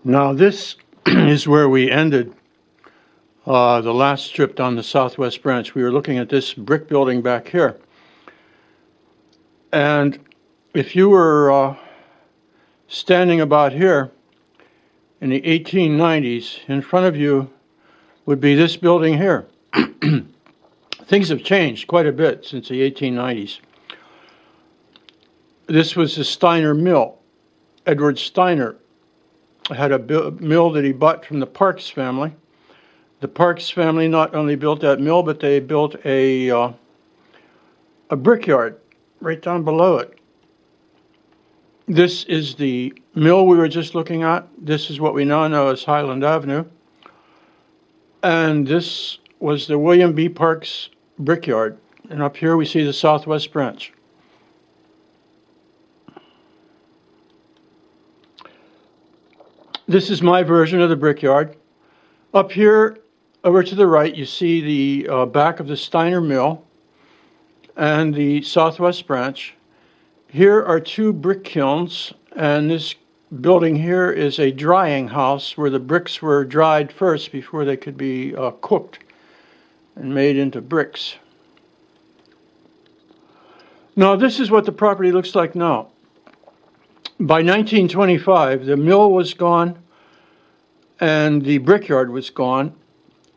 Now this is where we ended the last trip down the southwest branch. We were looking at this brick building back here. And if you were standing about here in the 1890s, in front of you would be this building here. Things have changed quite a bit since the 1890s. This was the Steiner Mill. Edward Steiner had a mill that he bought from the Parks family. The Parks family not only built that mill, but they built a brickyard right down below it. This is the mill we were just looking at. This is what we now know as Highland Avenue. And this was the William B. Parks Brickyard. And up here we see the southwest branch. This is my version of the Brickyard. Up here, over to the right, you see the back of the Steiner Mill and the southwest branch. Here are two brick kilns, and this building here is a drying house where the bricks were dried first before they could be cooked and made into bricks. Now, this is what the property looks like now. By 1925, the mill was gone and the brickyard was gone,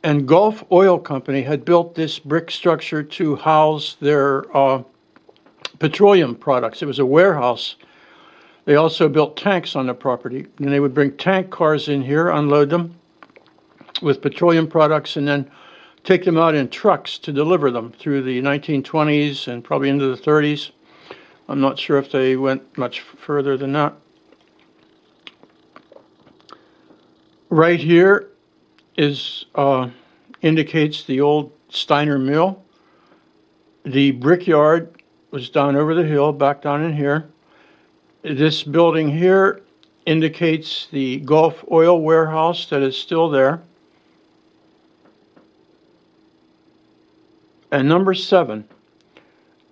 and Gulf Oil Company had built this brick structure to house their petroleum products. It was a warehouse. They also built tanks on the property, and they would bring tank cars in here, unload them with petroleum products, and then take them out in trucks to deliver them through the 1920s and probably into the 30s. I'm not sure if they went much further than that. Right here is indicates the old Steiner Mill. The brickyard was down over the hill, back down in here. This building here indicates the Gulf Oil warehouse that is still there. And number 7,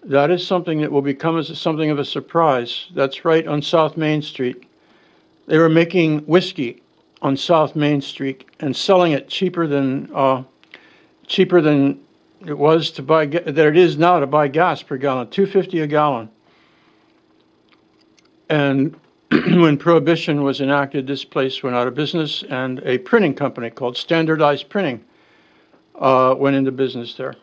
that is something that will become as something of a surprise. That's right on South Main Street. They were making whiskey on South Main Street and selling it cheaper than it was to buy that it is now to buy gas per gallon, $2.50 a gallon. And when Prohibition was enacted, this place went out of business, and a printing company called Standardized Printing went into business there.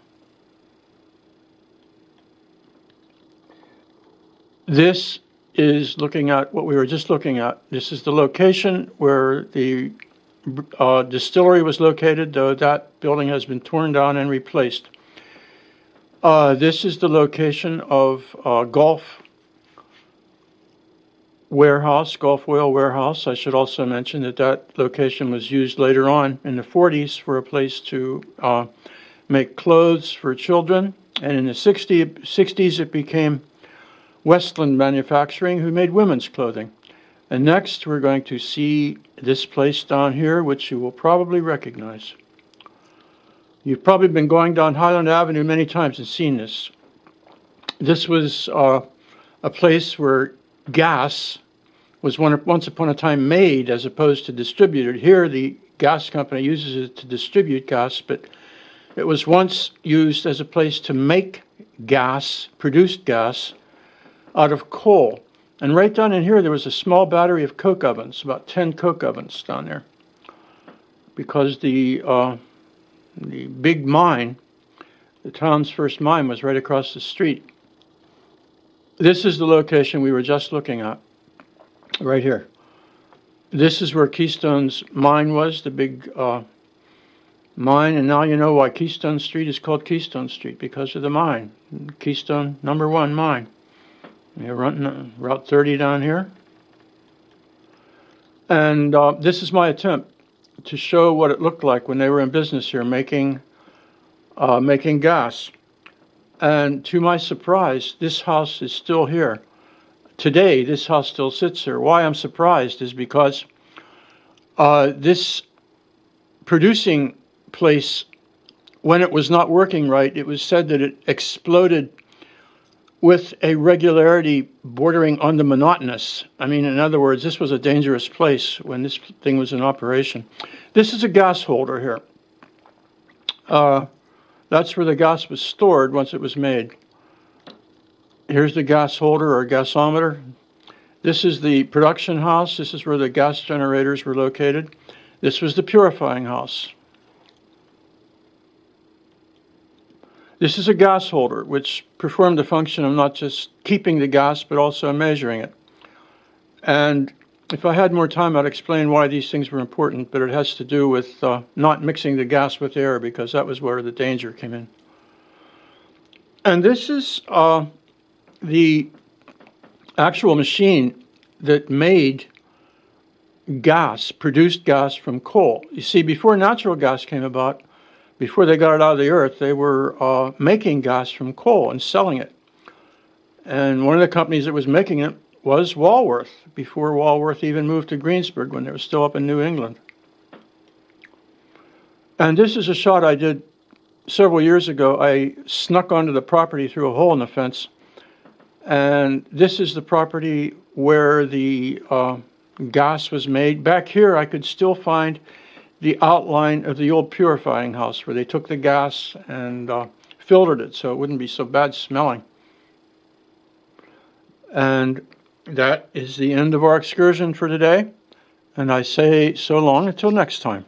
This is looking at what we were just looking at. This is the location where the distillery was located, though that building has been torn down and replaced. This is the location of Gulf Warehouse, Gulf Oil Warehouse. I should also mention that that location was used later on in the 40s for a place to make clothes for children. And in the 60s it became Westland Manufacturing, who made women's clothing. And next we're going to see this place down here, which you will probably recognize. You've probably been going down Highland Avenue many times and seen this. This was a place where gas was once upon a time made as opposed to distributed. Here the gas company uses it to distribute gas, but it was once used as a place to make gas, produced gas, out of coal. And right down in here there was a small battery of coke ovens, about 10 coke ovens down there, because the big mine, the town's first mine, was right across the street. This is the location we were just looking at, right here. This is where Keystone's mine was, the big mine, and now you know why Keystone Street is called Keystone Street, because of the mine. Keystone #1 mine. You're running Route 30 down here. And this is my attempt to show what it looked like when they were in business here, making gas. And to my surprise, this house is still here. Today, this house still sits here. Why I'm surprised is because this producing place, when it was not working right, it was said that it exploded with a regularity bordering on the monotonous. I mean, in other words, this was a dangerous place when this thing was in operation. This is a gas holder here. That's where the gas was stored once it was made. Here's the gas holder or gasometer. This is the production house. This is where the gas generators were located. This was the purifying house. This is a gas holder, which performed the function of not just keeping the gas, but also measuring it. And if I had more time, I'd explain why these things were important, but it has to do with not mixing the gas with air, because that was where the danger came in. And this is the actual machine that made gas, produced gas from coal. You see, before natural gas came about, before they got it out of the earth, they were making gas from coal and selling it. And one of the companies that was making it was Walworth, before Walworth even moved to Greensburg, when they were still up in New England. And this is a shot I did several years ago. I snuck onto the property through a hole in the fence. And this is the property where the gas was made. Back here, I could still find the outline of the old purifying house where they took the gas and filtered it so it wouldn't be so bad smelling. And that is the end of our excursion for today. And I say so long until next time.